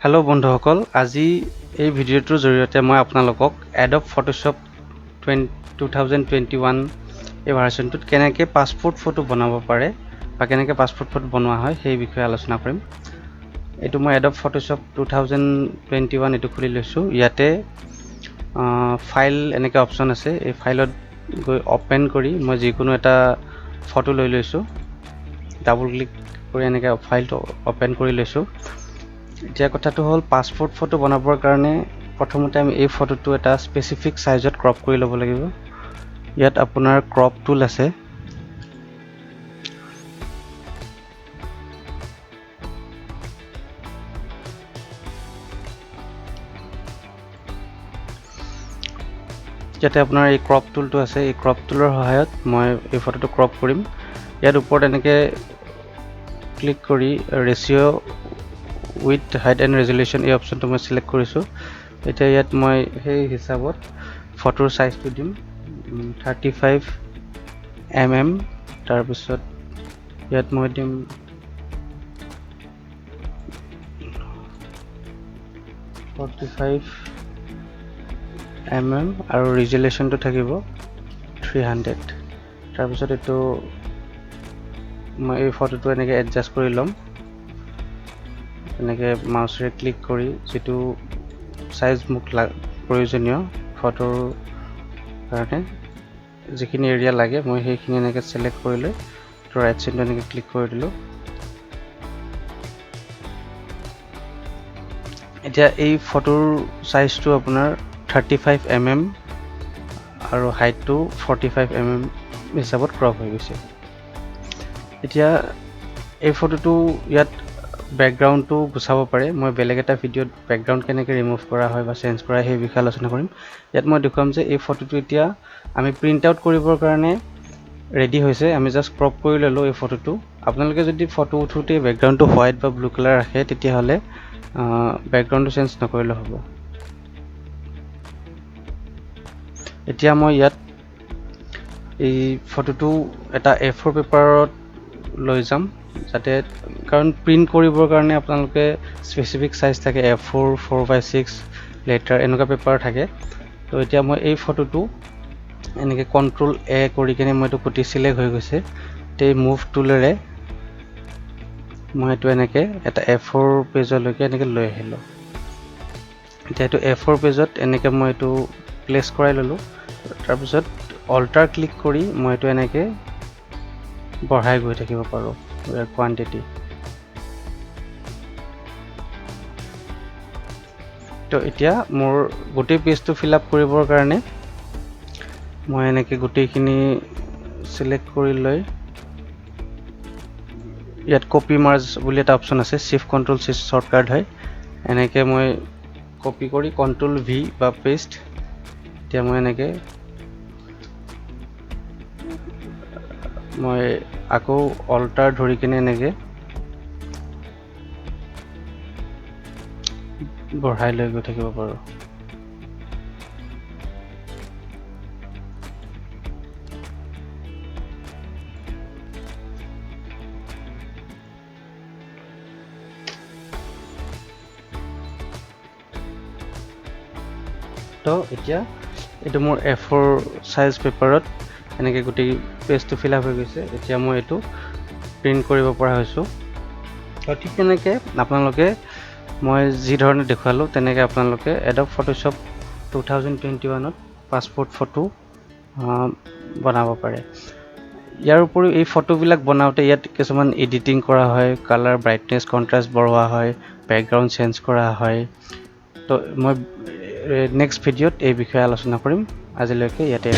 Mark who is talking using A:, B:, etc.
A: Hello' বন্ধুসকল, আজি এই ভিডিঅ'টোৰ জৰিয়তে মই আপোনালোকক Adobe Photoshop 2021 এই ভাৰ্চনটোত কেনেকৈ পাছপোৰ্ট ফটো বনাব পাৰে বা কেনেকৈ পাছপোৰ্ট ফটো বনোৱা হয় সেই বিষয়ে আলোচনা কৰিম। এইটো মই Adobe Photoshop 2021 এইটো খুলি লৈছোঁ। ইয়াতে ফাইল এনেকৈ অপশ্যন আছে। এই ফাইলত গৈ অপেন কৰি মই যিকোনো এটা ফটো লৈ লৈছোঁ। ডাবল ক্লিক কৰি এনেকৈ ফাইলটো অপেন কৰি লৈছোঁ। এতিয়া কথাটো হ'ল পাছপোৰ্ট ফটো বনাবৰ কাৰণে প্ৰথমতে আমি এই ফটোটো এটা স্পেচিফিক সাইজত ক্ৰপ কৰি ল'ব লাগিব। ইয়াত আপোনাৰ ক্ৰপ টুল আছে। ইয়াতে আপোনাৰ এই ক্ৰপ টুলটো আছে। এই ক্ৰপ টুলৰ সহায়ত মই এই ফটোটো ক্ৰপ কৰিম। ইয়াত ওপৰত এনেকৈ ক্লিক কৰি ৰেচিঅ' উইথ হাইট এণ্ড ৰেজুলেশ্যন এই অপশ্যনটো মই চিলেক্ট কৰিছোঁ। এতিয়া ইয়াত মই সেই হিচাপত ফটোৰ সাইজটো দিম 35 mm। তাৰপিছত ইয়াত মই দিম 45 mm আৰু ৰেজুলেশ্যনটো থাকিব 300। তাৰপিছত এইটো মই এই ফটোটো এনেকৈ এডজাষ্ট কৰি ল'ম। এনেকৈ মাউচেৰে ক্লিক কৰি যিটো সাইজ মোক প্ৰয়োজনীয় ফটোৰ কাৰণে যিখিনি এৰিয়া লাগে মই সেইখিনি এনেকৈ চিলেক্ট কৰি লৈ ৰাইট চাইডটো এনেকৈ ক্লিক কৰি দিলোঁ। এতিয়া এই ফটোৰ সাইজটো আপোনাৰ 35 mm আৰু হাইটটো 45 mm হিচাপত ক্ৰপ হৈ গৈছে। এতিয়া এই ফটোটো ইয়াত বেকগ্ৰাউণ্ডটো গুচাব পাৰে। মই বেলেগ এটা ভিডিঅ'ত বেকগ্ৰাউণ্ড কেনেকৈ ৰিমুভ কৰা হয় বা চেঞ্জ কৰা সেই বিষয়ে আলোচনা কৰিম। ইয়াত মই দেখুৱাম যে এই ফটোটো এতিয়া আমি প্ৰিণ্ট আউট কৰিবৰ কাৰণে ৰেডি হৈছে। আমি জাষ্ট ক্ৰপ কৰি ল'লোঁ এই ফটোটো। আপোনালোকে যদি ফটো উঠোঁতে বেকগ্ৰাউণ্ডটো হোৱাইট বা ব্লু কালাৰ ৰাখে তেতিয়াহ'লে বেকগ্ৰাউণ্ডটো চেঞ্জ নকৰিলে হ'ব। এতিয়া মই ইয়াত এই ফটোটো এটা A4 পেপাৰত লৈ যাম, যাতে কাৰণ প্ৰিণ্ট কৰিবৰ কাৰণে আপোনালোকে স্পেচিফিক সাইজ থাকে A4, 4x6 লেটাৰ এনেকুৱা পেপাৰ থাকে। তো এতিয়া মই এই ফটোটো এনেকৈ Ctrl A কৰি কিনে মই এইটো কুটি চিলেক্ট হৈ গৈছে। এই মুভ টুলেৰে মই এইটো এনেকৈ এটা A4 পেজলৈকে এনেকৈ লৈ আহিলোঁ। এতিয়া এইটো A4 পেজত এনেকৈ মই এইটো প্লেচ কৰাই ল'লোঁ। তাৰপিছত অল্টাৰ ক্লিক কৰি মই এইটো এনেকৈ বঢ়াই গৈ থাকিব পাৰোঁ ইয়াৰ কোৱান্টিটি। তো এতিয়া মোৰ গোটেই পেজটো ফিল আপ কৰিবৰ কাৰণে মই এনেকৈ গোটেইখিনি চিলেক্ট কৰি লৈ ইয়াত কপি মাৰ্জ বুলি এটা অপশ্যন আছে। Shift Ctrl C শ্বৰ্টকাট হয়। এনেকৈ মই কপি কৰি Ctrl V বা পেষ্ট। এতিয়া মই এনেকৈ মই আকৌ অল্টাৰ ধৰি কিনে এনেকৈ বঢ়াই লৈ গৈ থাকিব পাৰোঁ। তো এতিয়া এইটো মোৰ A4 সাইজ পেপাৰত এনেকৈ গোটেই পেজটো ফিল আপ হৈ গৈছে। এতিয়া মই এইটো প্ৰিণ্ট কৰিব পৰা হৈছোঁ। আৰু ঠিক তেনেকৈ আপোনালোকে মই যি ধৰণে দেখুৱালোঁ তেনেকৈ আপোনালোকে Adobe Photoshop 2021ত পাছপোৰ্ট ফটো বনাব পাৰে। ইয়াৰ উপৰিও এই ফটোবিলাক বনাওঁতে ইয়াত কিছুমান এডিটিং কৰা হয়, কালাৰ ব্ৰাইটনেছ কণ্ট্ৰাষ্ট বঢ়োৱা হয়, বেকগ্ৰাউণ্ড চেঞ্জ কৰা হয়। তো মই নেক্সট ভিডিঅ'ত এই বিষয়ে আলোচনা কৰিম। আজিলৈকে ইয়াতে